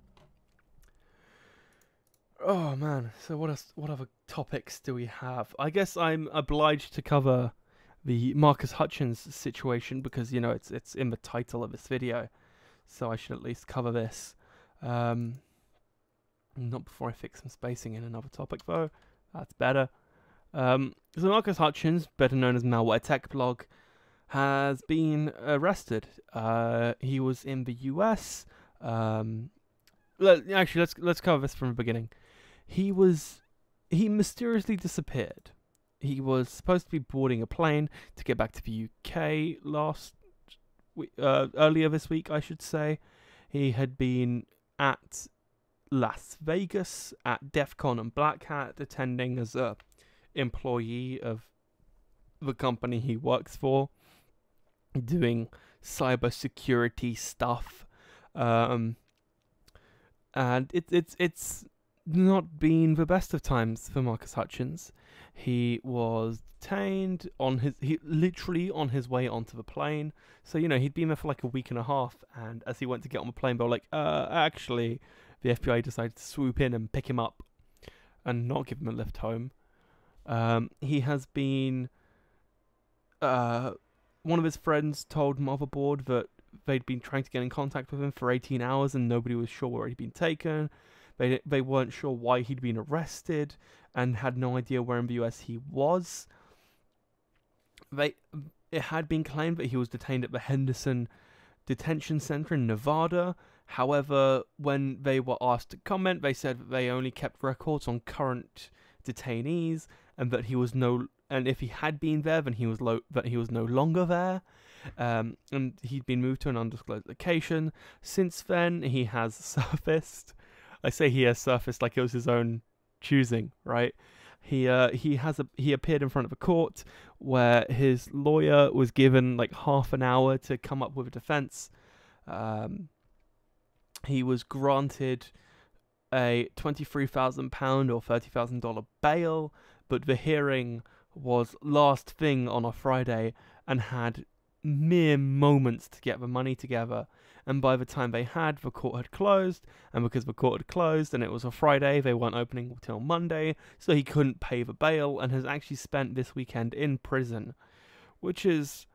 Oh man, so what other topics do we have? I guess I'm obliged to cover the Marcus Hutchins situation because, you know, it's in the title of this video. So I should at least cover this. Not before I fix some spacing in another topic though. That's better. So Marcus Hutchins, better known as MalwareTechBlog, has been arrested. He was in the US. Actually, let's cover this from the beginning. He mysteriously disappeared. He was supposed to be boarding a plane to get back to the UK earlier this week, I should say. He had been at Las Vegas at DEF CON and Black Hat, attending as a employee of the company he works for, doing cybersecurity stuff, and it's not been the best of times for Marcus Hutchins. He was detained literally on his way onto the plane. So, you know, he'd been there for like a week and a half, and as he went to get on the plane, they were like, actually, the FBI decided to swoop in and pick him up and not give him a lift home. He has been... one of his friends told Motherboard that they'd been trying to get in contact with him for 18 hours and nobody was sure where he'd been taken. They weren't sure why he'd been arrested and had no idea where in the US he was. It had been claimed that he was detained at the Henderson Detention Center in Nevada. However, when they were asked to comment, they said that they only kept records on current detainees, and that and if he had been there, then he was no longer there. And he'd been moved to an undisclosed location. Since then, he has surfaced. I say he has surfaced like it was his own choosing, right? He appeared in front of a court where his lawyer was given like half an hour to come up with a defense. He was granted a £23,000 or $30,000 bail, but the hearing was last thing on a Friday and had mere moments to get the money together. And by the time the court had closed, and because the court had closed and it was a Friday, they weren't opening until Monday, so he couldn't pay the bail and has actually spent this weekend in prison, which is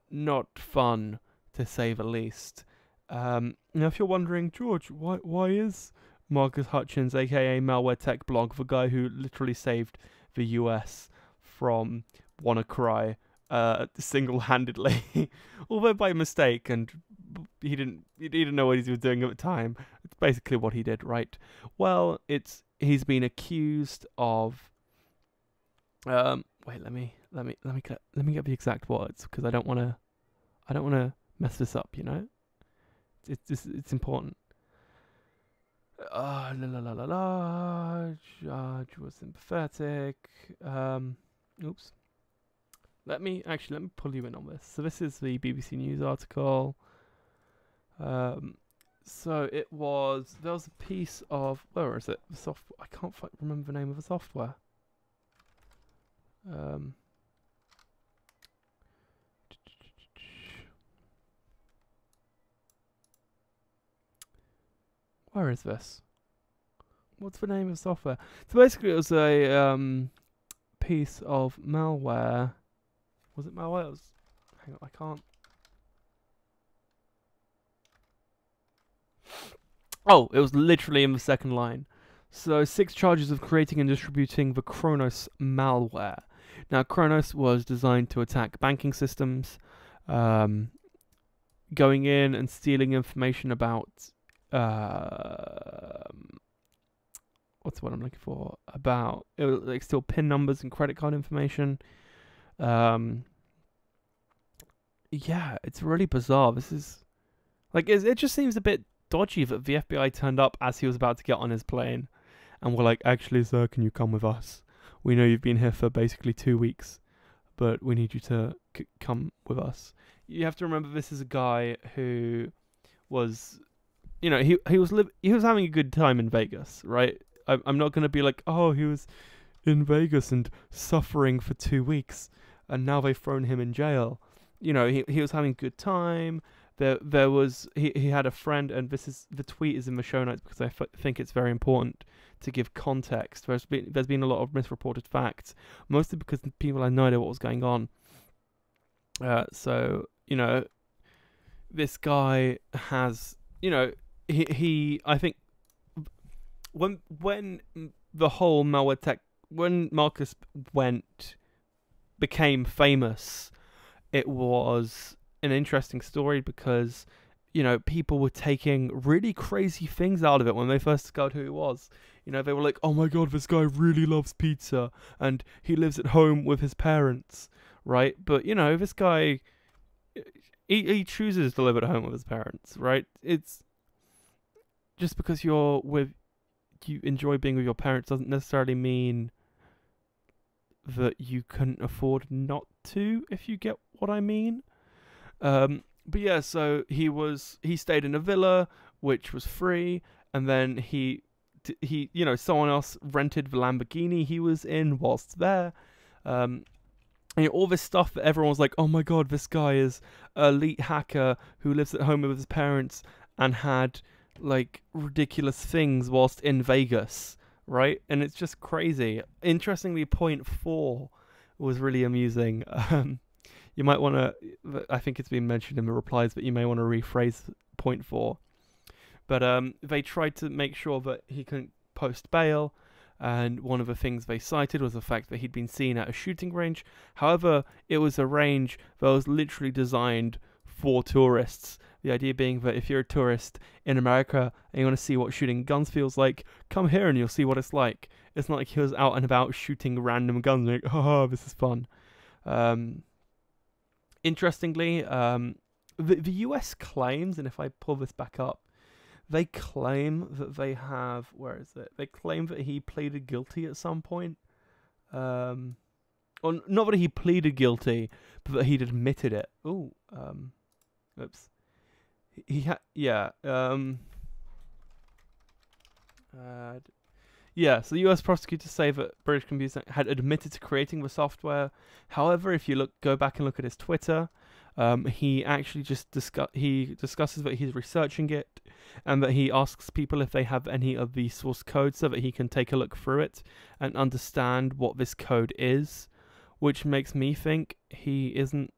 not fun, to say the least. Now, if you're wondering, George, why is Marcus Hutchins, aka MalwareTechBlog, the guy who literally saved the US from WannaCry single-handedly, although by mistake, and he didn't know what he was doing at the time. It's basically what he did, right? Well, he's been accused of. Wait, let me get the exact words because I don't want to mess this up. You know, it's important. Judge was sympathetic. Oops. Let me pull you in on this. So this is the BBC News article. So there was a piece of, where is it? The software. I can't remember the name of the software. Where is this? What's the name of the software? So basically, it was a piece of malware. Was it malware? Hang on, I can't. Oh, it was literally in the second line. So 6 charges of creating and distributing the Kronos malware. Now Kronos was designed to attack banking systems, going in and stealing information about what's what I'm looking for, about it will, like, steal PIN numbers and credit card information. Yeah, it's really bizarre. This is like it just seems a bit dodgy that the FBI turned up as he was about to get on his plane, and were like, "Actually, sir, can you come with us? We know you've been here for basically 2 weeks, but we need you to come with us." You have to remember, this is a guy who was, he was having a good time in Vegas, right? I'm not gonna be like, oh, he was in Vegas and suffering for 2 weeks, and now they've thrown him in jail. He was having a good time. There was he had a friend, and the tweet is in the show notes because I think it's very important to give context. There's been a lot of misreported facts, mostly because people had no idea what was going on. So this guy has, he I think when the whole MalwareTech, when Marcus became famous, it was an interesting story because, people were taking really crazy things out of it when they first discovered who he was. They were like, oh my god, this guy really loves pizza and he lives at home with his parents, right? But, this guy, he chooses to live at home with his parents, right? It's just because you enjoy being with your parents doesn't necessarily mean that you couldn't afford not to, if you get what I mean. But yeah, so he stayed in a villa which was free, and then he someone else rented the Lamborghini he was in whilst there. And all this stuff that everyone was like, oh my god, this guy is an elite hacker who lives at home with his parents and had like ridiculous things whilst in Vegas, right? And it's just crazy. Interestingly, point 4 was really amusing. You might want to, I think it's been mentioned in the replies, but you may want to rephrase point 4. But they tried to make sure that he couldn't post bail, and one of the things they cited was the fact that he'd been seen at a shooting range. However, it was a range that was literally designed for tourists. The idea being that if you're a tourist in America and you want to see what shooting guns feels like, come here and you'll see what it's like. It's not like he was out and about shooting random guns and like, haha, this is fun. Interestingly, the US claims, and if I pull this back up, they claim that they have, where is it? They claim that he pleaded guilty at some point. Or not that he pleaded guilty, but that he'd admitted it. Ooh, oops. He had, yeah. Yeah, so the US prosecutors say that British Computer had admitted to creating the software. However, if you go back and look at his Twitter, he actually just discusses that he's researching it, and that he asks people if they have any of the source code so that he can take a look through it and understand what this code is, which makes me think he isn't,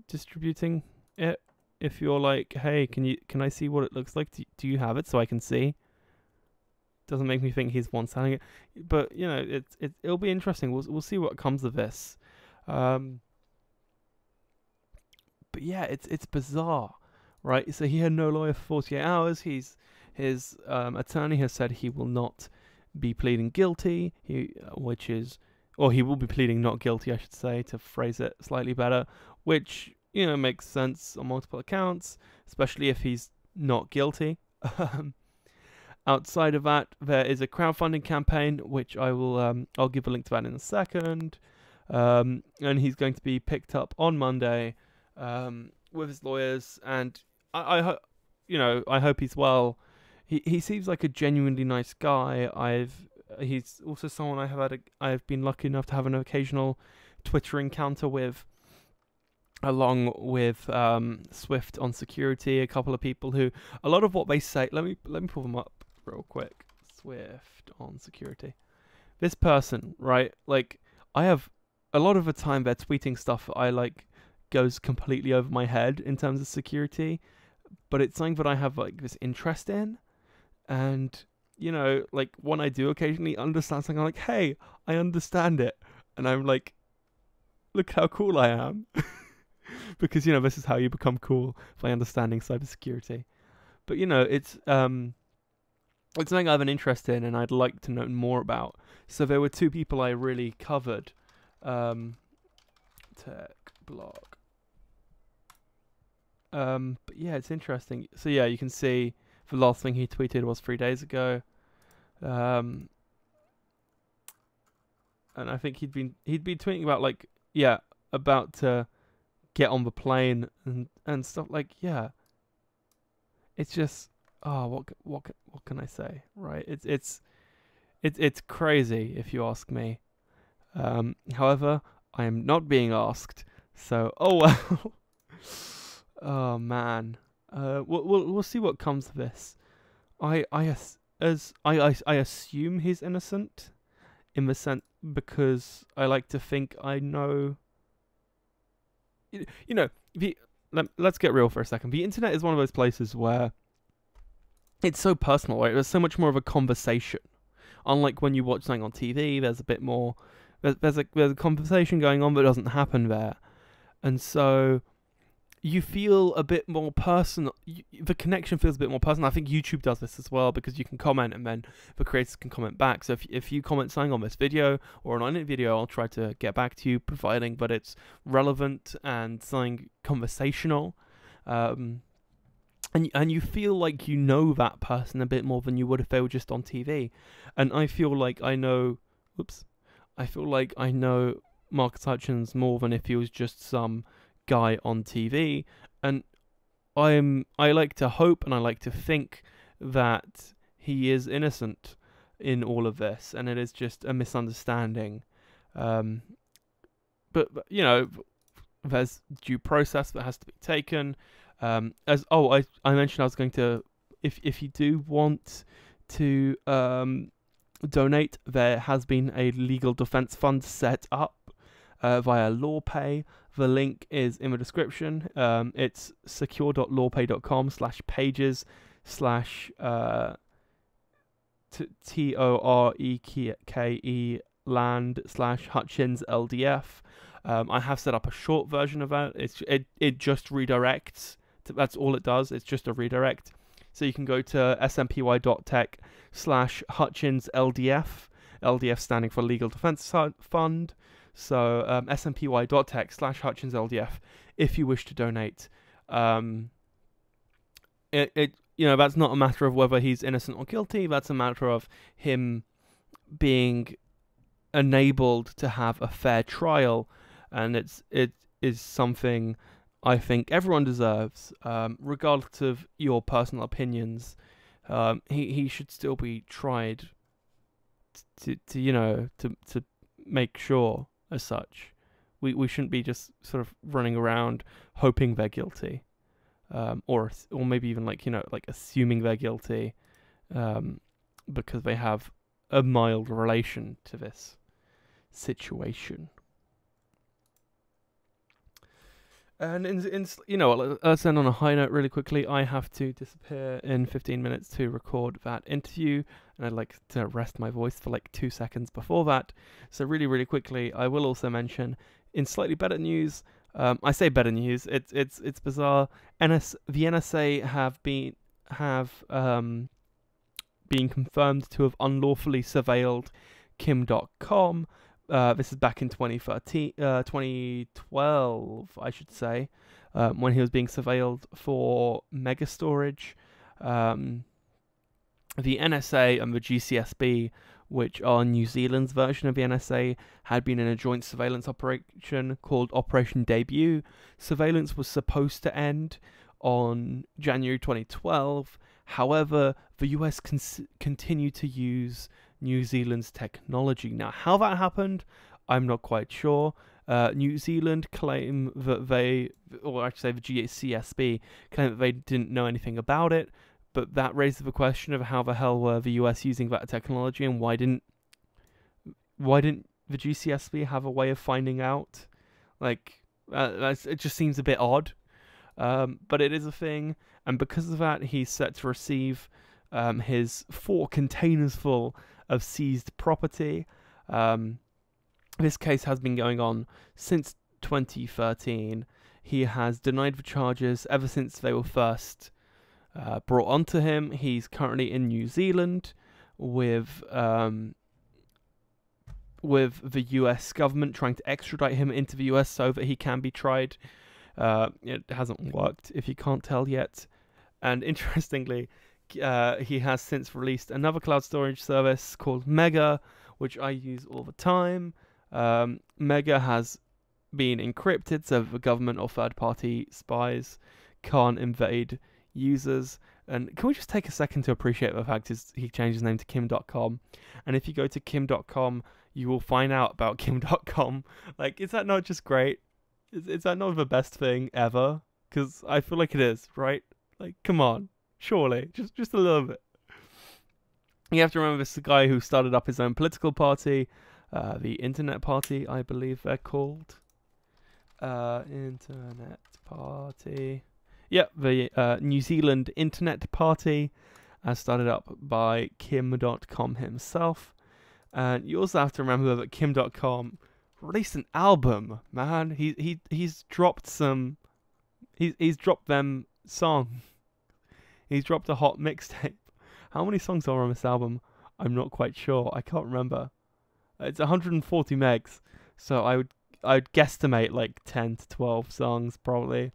distributing it. If you're like, hey, can I see what it looks like? Do you have it so I can see? Doesn't make me think he's one selling it, but it'll be interesting. We'll see what comes of this. But yeah, it's bizarre, right? So he had no lawyer for 48 hours. His attorney has said he will not be pleading guilty. He will be pleading not guilty, I should say, to phrase it slightly better, which makes sense on multiple accounts, especially if he's not guilty. Outside of that, there is a crowdfunding campaign, which I'll give a link to that in a second. And he's going to be picked up on Monday with his lawyers, and I hope he's well. He seems like a genuinely nice guy. He's also someone I've been lucky enough to have an occasional Twitter encounter with, along with Swift on security. A couple of people who, a lot of what they say, let me pull them up real quick. Swift on security. This person, right? Like, I have a lot of the time they're tweeting stuff that I like goes completely over my head in terms of security, but it's something that I have like this interest in, and you know, like when I do occasionally understand something, I'm like, hey, I understand it, and I'm like, look how cool I am. Because, you know, this is how you become cool, by understanding cybersecurity. But, you know, it's something I have an interest in and I'd like to know more about. So there were two people I really covered. Tech blog. But yeah, it's interesting. So yeah, you can see the last thing he tweeted was 3 days ago. And I think he'd been tweeting about, like, yeah, about to get on the plane and stuff, like, yeah. It's just, oh, what can I say, right? It's crazy, if you ask me. However, I am not being asked, so oh well. Oh man. We'll see what comes of this. I assume he's innocent, in the sense, because I like to think I know. You know, let's get real for a second. The internet is one of those places where it's so personal, right? There's so much more of a conversation. Unlike when you watch something on TV, there's a bit more. There's a conversation going on that doesn't happen there, and so you feel a bit more personal. The connection feels a bit more personal. I think YouTube does this as well, because you can comment and then the creators can comment back. So if you comment something on this video or an on-it video, I'll try to get back to you, providing that it's relevant and something conversational. And you feel like you know that person a bit more than you would if they were just on TV. And I feel like I know... I feel like I know Marcus Hutchins more than if he was just some guy on TV, and I like to hope and I like to think that he is innocent in all of this, and it is just a misunderstanding. But you know, there's due process that has to be taken. I mentioned I was going to, if you do want to donate, there has been a legal defense fund set up via LawPay. The link is in the description. It's secure.lawpay.com/pages/TOREKE land/Hutchins LDF. I have set up a short version of that. It just redirects. That's all it does. It's just a redirect. So you can go to smpy.tech/Hutchins LDF. LDF standing for Legal Defense Fund. So smpy.tech/Hutchins LDF if you wish to donate. You know, that's not a matter of whether he's innocent or guilty. That's a matter of him being enabled to have a fair trial, and it is something I think everyone deserves, regardless of your personal opinions. He should still be tried to make sure, as such. We shouldn't be just sort of running around hoping they're guilty, or maybe even like assuming they're guilty, because they have a mild relation to this situation. And let's end on a high note really quickly. I have to disappear in 15 minutes to record that interview, and I'd like to rest my voice for like 2 seconds before that. So really, really quickly, I will also mention, in slightly better news, I say better news, it's bizarre. The NSA have been confirmed to have unlawfully surveilled Kim.com. This is back in 2012, I should say, when he was being surveilled for mega storage. The NSA and the GCSB, which are New Zealand's version of the NSA, had been in a joint surveillance operation called Operation Debut. Surveillance was supposed to end on January 2012. However, the US continued to use New Zealand's technology. Now, how that happened, I'm not quite sure. New Zealand claim that the GCSB claim that they didn't know anything about it, but that raises the question of how the hell were the US using that technology, and why didn't the GCSB have a way of finding out? It just seems a bit odd. But it is a thing, and because of that, he's set to receive his 4 containers full of seized property. This case has been going on since 2013. He has denied the charges ever since they were first brought onto him. He's currently in New Zealand with the US government trying to extradite him into the US so that he can be tried. It hasn't worked, if you can't tell yet. And interestingly, he has since released another cloud storage service called Mega, which I use all the time. Mega has been encrypted so the government or third-party spies can't invade users. And can we just take a second to appreciate the fact he changed his name to Kim.com? And if you go to Kim.com, you will find out about Kim.com. Like, is that not just great? Is that not the best thing ever? Because I feel like it is, right? Like, come on. Surely. Just a little bit. You have to remember this is a guy who started up his own political party. The Internet Party, I believe they're called. Internet Party. Yeah, the New Zealand Internet Party, started up by Kim.com himself. And you also have to remember that Kim.com released an album, man. He's dropped some. He's dropped them songs. He's dropped a hot mixtape. How many songs are on this album? I'm not quite sure. I can't remember. It's 140 megs, so I'd guesstimate like 10 to 12 songs probably.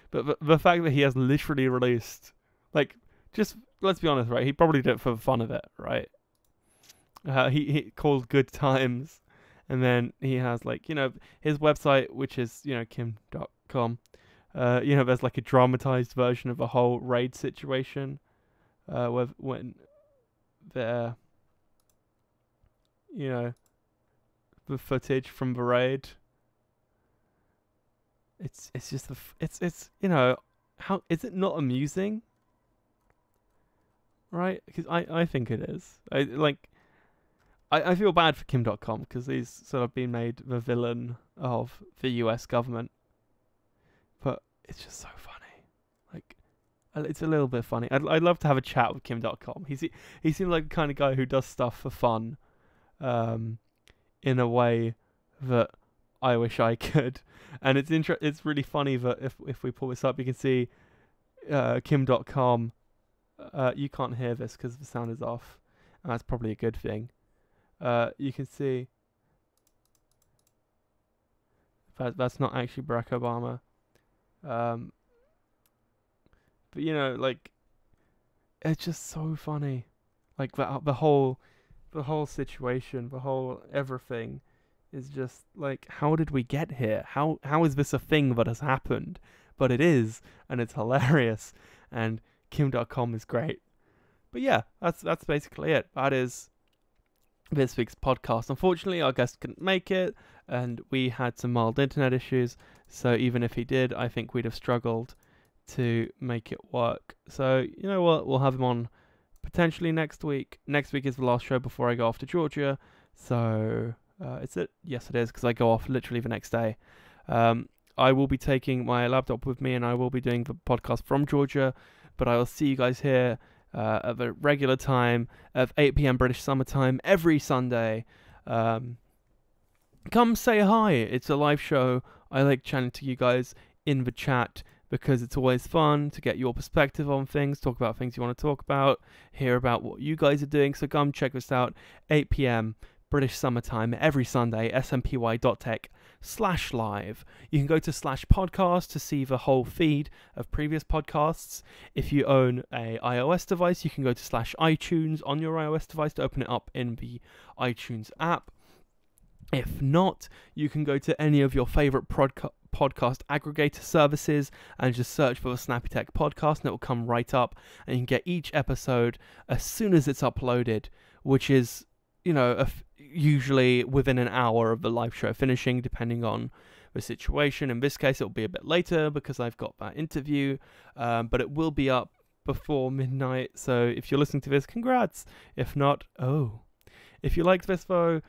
But the fact that he has literally released, like, just let's be honest, right? He probably did it for the fun of it, right? He called Good Times, and then he has, like, his website, which is, Kim.com. There's like a dramatized version of the whole raid situation, when they're, the footage from the raid. It's just how is it not amusing? Right? Because I think it is. I feel bad for Kim.com because he's sort of been made the villain of the US government. But it's just so funny. Like, it's a little bit funny. I'd love to have a chat with Kim.com. He seems like the kind of guy who does stuff for fun, in a way that I wish I could. And it's really funny that if we pull this up, you can see Kim.com. You can't hear this because the sound is off, and that's probably a good thing. You can see that's not actually Barack Obama. But like, it's just so funny. Like the whole situation, the whole everything is just like, how did we get here? How is this a thing that has happened? But it is, and it's hilarious, and Kim.com is great. But yeah, that's basically it. That is this week's podcast. Unfortunately, our guest couldn't make it, and we had some mild internet issues, so even if he did, I think we'd have struggled to make it work. So, you know what? We'll have him on potentially next week. Next week is the last show before I go off to Georgia. So, is it? Yes, it is, because I go off literally the next day. I will be taking my laptop with me, and I will be doing the podcast from Georgia, but I will see you guys here at the regular time of 8 p.m. British Summer Time every Sunday. Come say hi. It's a live show. I like chatting to you guys in the chat because it's always fun to get your perspective on things, talk about things you want to talk about, hear about what you guys are doing. So come check this out, 8 p.m. British Summer Time every Sunday, smpy.tech/live. You can go to /podcast to see the whole feed of previous podcasts. If you own a iOS device, you can go to /iTunes on your iOS device to open it up in the iTunes app. If not, you can go to any of your favorite podcast aggregator services and just search for the Snappy-Tech podcast, and it will come right up, and you can get each episode as soon as it's uploaded, which is, usually within an hour of the live show finishing, depending on the situation. In this case, it'll be a bit later because I've got that interview, but it will be up before midnight. So if you're listening to this, congrats. If not, if you liked this though,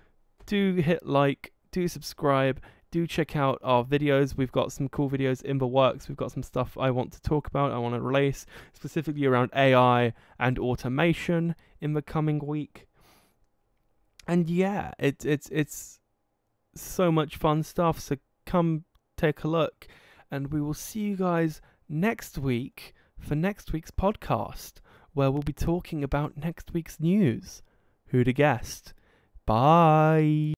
do hit like, do subscribe, do check out our videos. We've got some cool videos in the works. We've got some stuff I want to talk about, I want to release, specifically around AI and automation in the coming week. And yeah, it's so much fun stuff. So come take a look, and we will see you guys next week for next week's podcast, where we'll be talking about next week's news. Who'd have guessed? Bye.